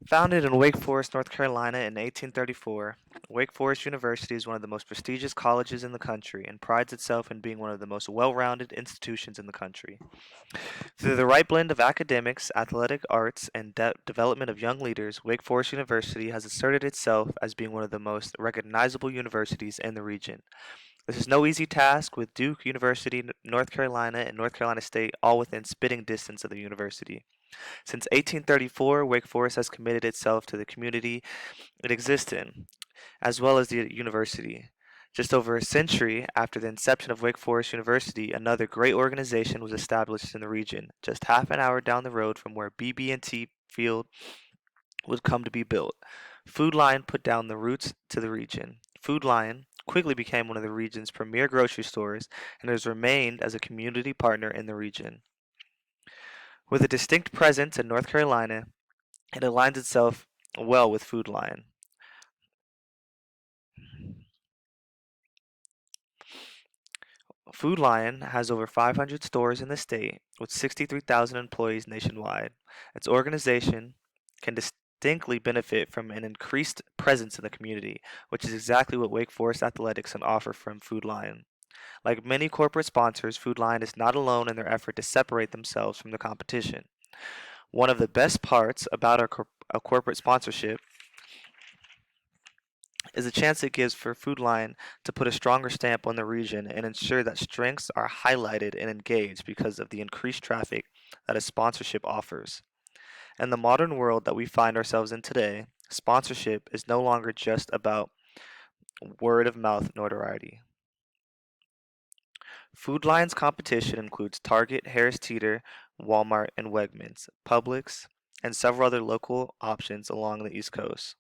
Founded in Wake Forest, North Carolina in 1834, Wake Forest University is one of the most prestigious colleges in the country and prides itself in being one of the most well-rounded institutions in the country. Through the right blend of academics, athletic arts, and development of young leaders, Wake Forest University has asserted itself as being one of the most recognizable universities in the region. This is no easy task, with Duke University, North Carolina, and North Carolina State all within spitting distance of the university. Since 1834, Wake Forest has committed itself to the community it exists in, as well as the university. Just over a century after the inception of Wake Forest University, another great organization was established in the region, just half an hour down the road from where BB&T Field would come to be built. Food Lion put down the roots to the region. Food Lion quickly became one of the region's premier grocery stores and has remained as a community partner in the region. With a distinct presence in North Carolina, it aligns itself well with Food Lion. Food Lion has over 500 stores in the state with 63,000 employees nationwide. Its organization can distinctly benefit from an increased presence in the community, which is exactly what Wake Forest Athletics can offer from Food Lion. Like many corporate sponsors, Food Lion is not alone in their effort to separate themselves from the competition. One of the best parts about a corporate sponsorship is a chance it gives for Food Lion to put a stronger stamp on the region and ensure that strengths are highlighted and engaged because of the increased traffic that a sponsorship offers. In the modern world that we find ourselves in today, sponsorship is no longer just about word of mouth notoriety. Food Lion's competition includes Target, Harris Teeter, Walmart, and Wegmans, Publix, and several other local options along the East Coast.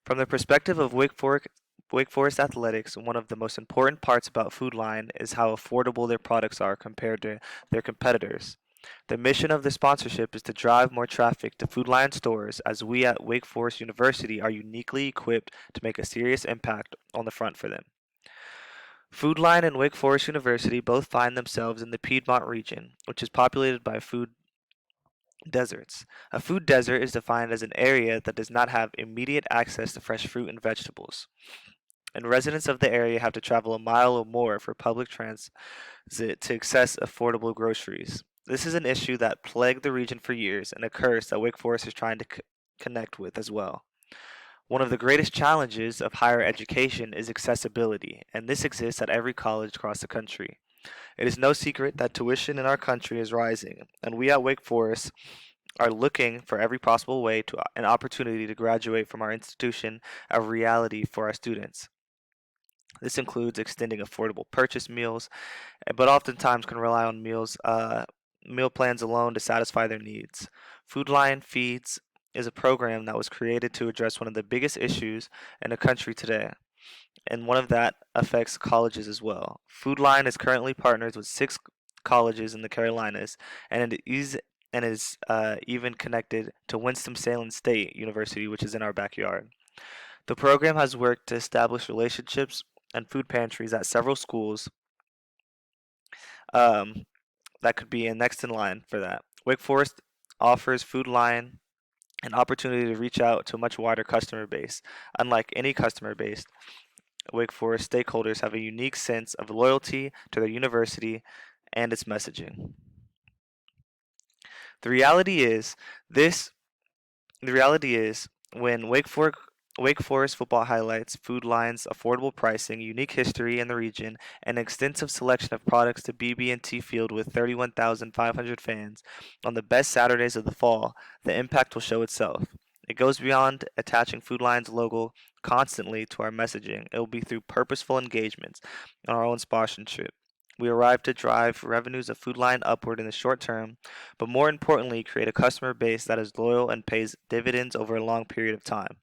From the perspective of Wake Forest athletics, one of the most important parts about Food Lion is how affordable their products are compared to their competitors. The mission of the sponsorship is to drive more traffic to Food Lion stores, as we at Wake Forest University are uniquely equipped to make a serious impact on the front for them. Food Lion and Wake Forest University both find themselves in the Piedmont region, which is populated by food deserts. A food desert is defined as an area that does not have immediate access to fresh fruit and vegetables, and residents of the area have to travel a mile or more for public transit to access affordable groceries. This is an issue that plagued the region for years and a curse that Wake Forest is trying to connect with as well. One of the greatest challenges of higher education is accessibility, and this exists at every college across the country. It is no secret that tuition in our country is rising, and we at Wake Forest are looking for every possible way to an opportunity to graduate from our institution a reality for our students. This includes extending affordable purchase meals, but oftentimes can rely on meal plans alone to satisfy their needs. Food Lion Feeds is a program that was created to address one of the biggest issues in the country today, and one of that affects colleges as well. Food Lion is currently partnered with six colleges in the Carolinas, and it is even connected to Winston-Salem State University, which is in our backyard. The program has worked to establish relationships and food pantries at several schools um, that could be next in line for that. Wake Forest offers Food Lion an opportunity to reach out to a much wider customer base. Unlike any customer base, Wake Forest stakeholders have a unique sense of loyalty to their university and its messaging. The reality is this The reality is, when Wake Forest football highlights Food Lion's affordable pricing, unique history in the region, and extensive selection of products to BB&T Field with 31,500 fans on the best Saturdays of the fall, the impact will show itself. It goes beyond attaching Food Lion's logo constantly to our messaging. It will be through purposeful engagements on our own sponsorship. We arrive to drive revenues of Food Lion upward in the short term, but more importantly, create a customer base that is loyal and pays dividends over a long period of time.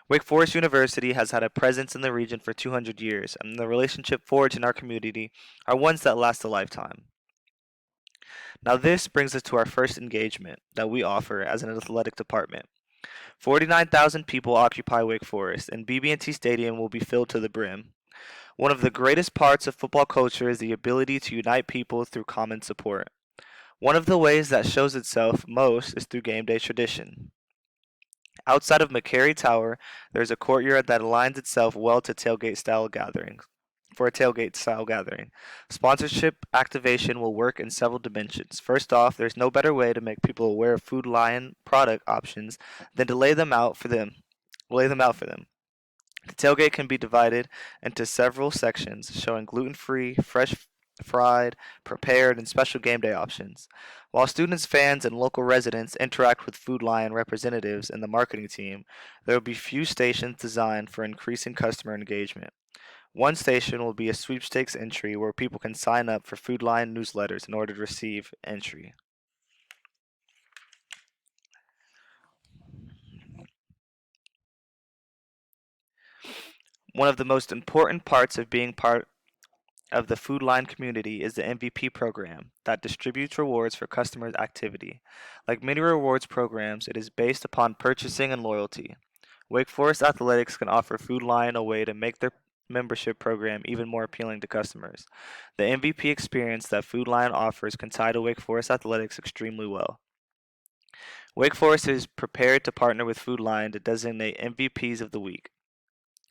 Wake Forest University has had a presence in the region for 200 years, and the relationship forged in our community are ones that last a lifetime. Now, this brings us to our first engagement that we offer as an athletic department. 49,000 people occupy Wake Forest, and BB&T Stadium will be filled to the brim. One of the greatest parts of football culture is the ability to unite people through common support. One of the ways that shows itself most is through game day tradition. Outside of McCary Tower, there is a courtyard that aligns itself well to tailgate style gatherings. For a tailgate style gathering, sponsorship activation will work in several dimensions. First off, there's no better way to make people aware of Food Lion product options than to lay them out for them. Lay them out for them. The tailgate can be divided into several sections showing gluten-free, fresh fried, prepared, and special game day options. While students, fans, and local residents interact with Food Lion representatives and the marketing team, there will be few stations designed for increasing customer engagement. One station will be a sweepstakes entry where people can sign up for Food Lion newsletters in order to receive entry. One of the most important parts of being part of the Food Line community is the MVP program that distributes rewards for customers' activity. Like many rewards programs, it is based upon purchasing and loyalty. Wake Forest Athletics can offer Food Line a way to make their membership program even more appealing to customers. The MVP experience that Food Line offers can tie to Wake Forest Athletics extremely well. Wake Forest is prepared to partner with Food Line to designate MVPs of the week,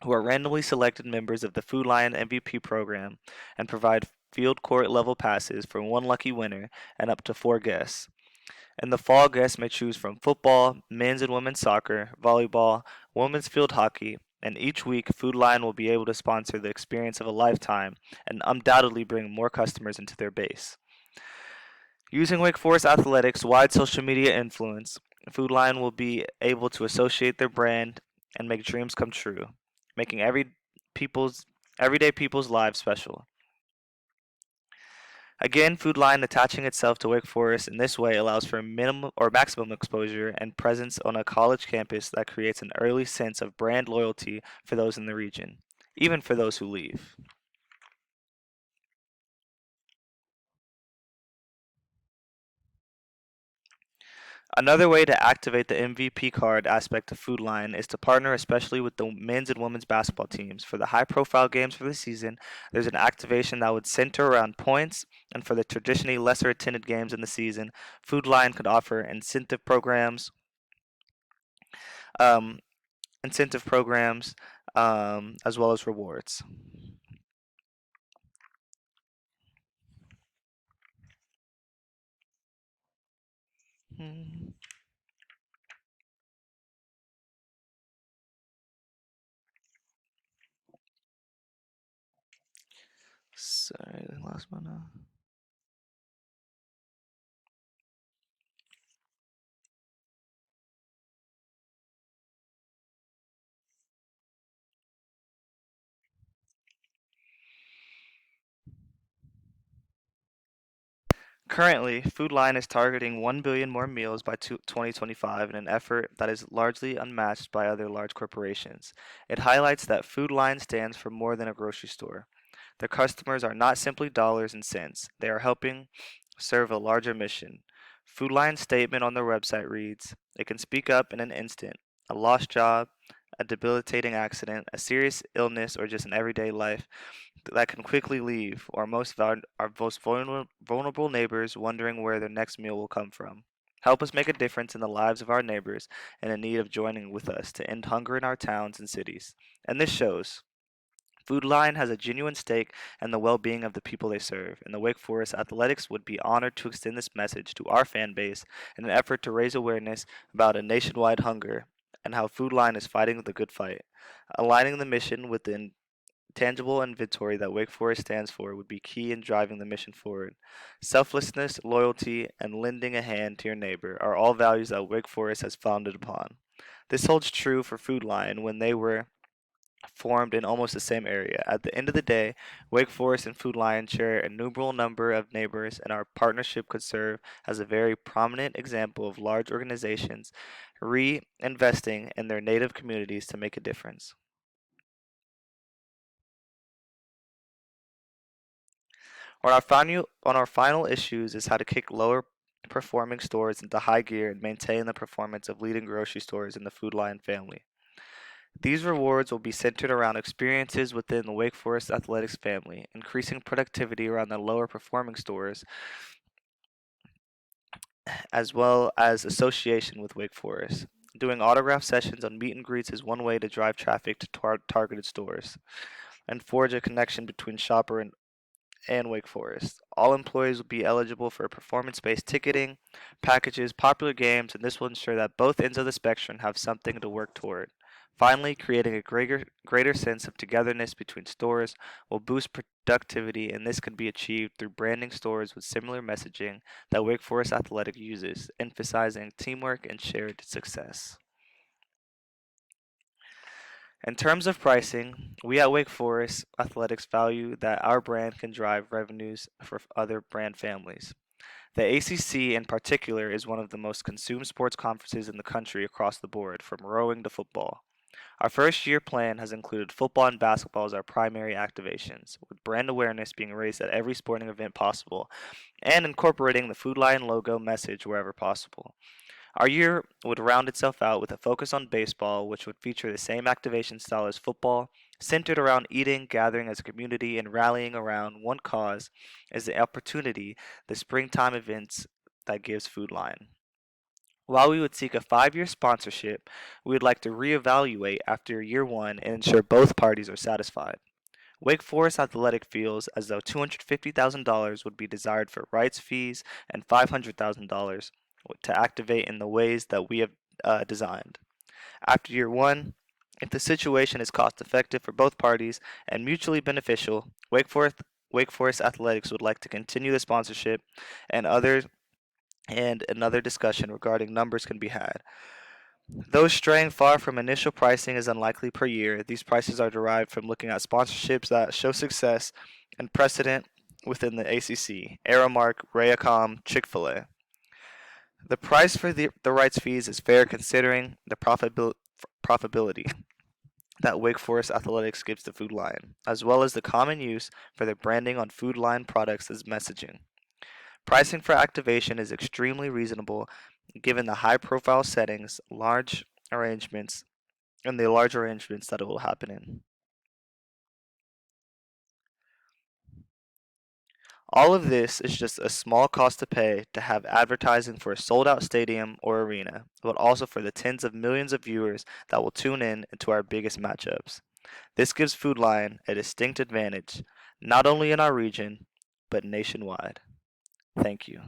who are randomly selected members of the Food Lion MVP program and provide field court level passes for one lucky winner and up to 4 guests. In the fall, guests may choose from football, men's and women's soccer, volleyball, women's field hockey, and each week Food Lion will be able to sponsor the experience of a lifetime and undoubtedly bring more customers into their base. Using Wake Forest Athletics' wide social media influence, Food Lion will be able to associate their brand and make dreams come true, making people's everyday people's lives special. Again, Food Line attaching itself to Wake Forest in this way allows for minimum or maximum exposure and presence on a college campus that creates an early sense of brand loyalty for those in the region, even for those who leave. Another way to activate the MVP card aspect of Food Line is to partner especially with the men's and women's basketball teams. For the high profile games for the season, there's an activation that would center around points, and for the traditionally lesser attended games in the season, Food Line could offer um, incentive programs, as well as rewards. Hmm, Sorry, I lost my note. Currently, Food Lion is targeting 1 billion more meals by 2025 in an effort that is largely unmatched by other large corporations. It highlights that Food Lion stands for more than a grocery store. Their customers are not simply dollars and cents, they are helping serve a larger mission. Food Lion's statement on their website reads, "It can speak up in an instant. A lost job, a debilitating accident, a serious illness, or just an everyday life that can quickly leave our most vulnerable neighbors wondering where their next meal will come from. Help us make a difference in the lives of our neighbors and in need of joining with us to end hunger in our towns and cities." And this shows. Food Lion has a genuine stake in the well being of the people they serve, and the Wake Forest Athletics would be honored to extend this message to our fan base in an effort to raise awareness about a nationwide hunger and how Food Lion is fighting the good fight. Aligning the mission with the tangible inventory that Wake Forest stands for would be key in driving the mission forward. Selflessness, loyalty, and lending a hand to your neighbor are all values that Wake Forest has founded upon. This holds true for Food Lion when they were formed in almost the same area. At the end of the day, Wake Forest and Food Lion share an innumerable number of neighbors, and our partnership could serve as a very prominent example of large organizations reinvesting in their native communities to make a difference. On our final issues is how to kick lower performing stores into high gear and maintain the performance of leading grocery stores in the Food Lion family. These rewards will be centered around experiences within the Wake Forest Athletics family, increasing productivity around the lower performing stores as well as association with Wake Forest. Doing autograph sessions on meet and greets is one way to drive traffic to targeted stores and forge a connection between shopper and Wake Forest. All employees will be eligible for performance-based ticketing, packages, popular games, and this will ensure that both ends of the spectrum have something to work toward. Finally, creating a greater sense of togetherness between stores will boost productivity, and this can be achieved through branding stores with similar messaging that Wake Forest Athletic uses, emphasizing teamwork and shared success. In terms of pricing, we at Wake Forest Athletics value that our brand can drive revenues for other brand families. The ACC in particular is one of the most consumed sports conferences in the country across the board, from rowing to football. Our first year plan has included football and basketball as our primary activations, with brand awareness being raised at every sporting event possible, and incorporating the Food Lion logo message wherever possible. Our year would round itself out with a focus on baseball, which would feature the same activation style as football, centered around eating, gathering as a community, and rallying around one cause as the opportunity, the springtime events that gives Food Lion. While we would seek a 5-year sponsorship, we would like to reevaluate after year one and ensure both parties are satisfied. Wake Forest Athletic feels as though $250,000 would be desired for rights fees and $500,000 to activate in the ways that we have designed. After year one, if the situation is cost effective for both parties and mutually beneficial, Wake Forest Athletics would like to continue the sponsorship and another discussion regarding numbers can be had. Though straying far from initial pricing is unlikely per year, these prices are derived from looking at sponsorships that show success and precedent within the ACC, Aramark, Raycom, Chick-fil-A. The price for the rights fees is fair considering the profitability that Wake Forest Athletics gives to Food Lion, as well as the common use for their branding on Food Lion products as messaging. Pricing for activation is extremely reasonable given the high profile settings, arrangements, large arrangements that it will happen in. All of this is just a small cost to pay to have advertising for a sold out stadium or arena, but also for the tens of millions of viewers that will tune in to our biggest matchups. This gives Food Lion a distinct advantage, not only in our region, but nationwide. Thank you.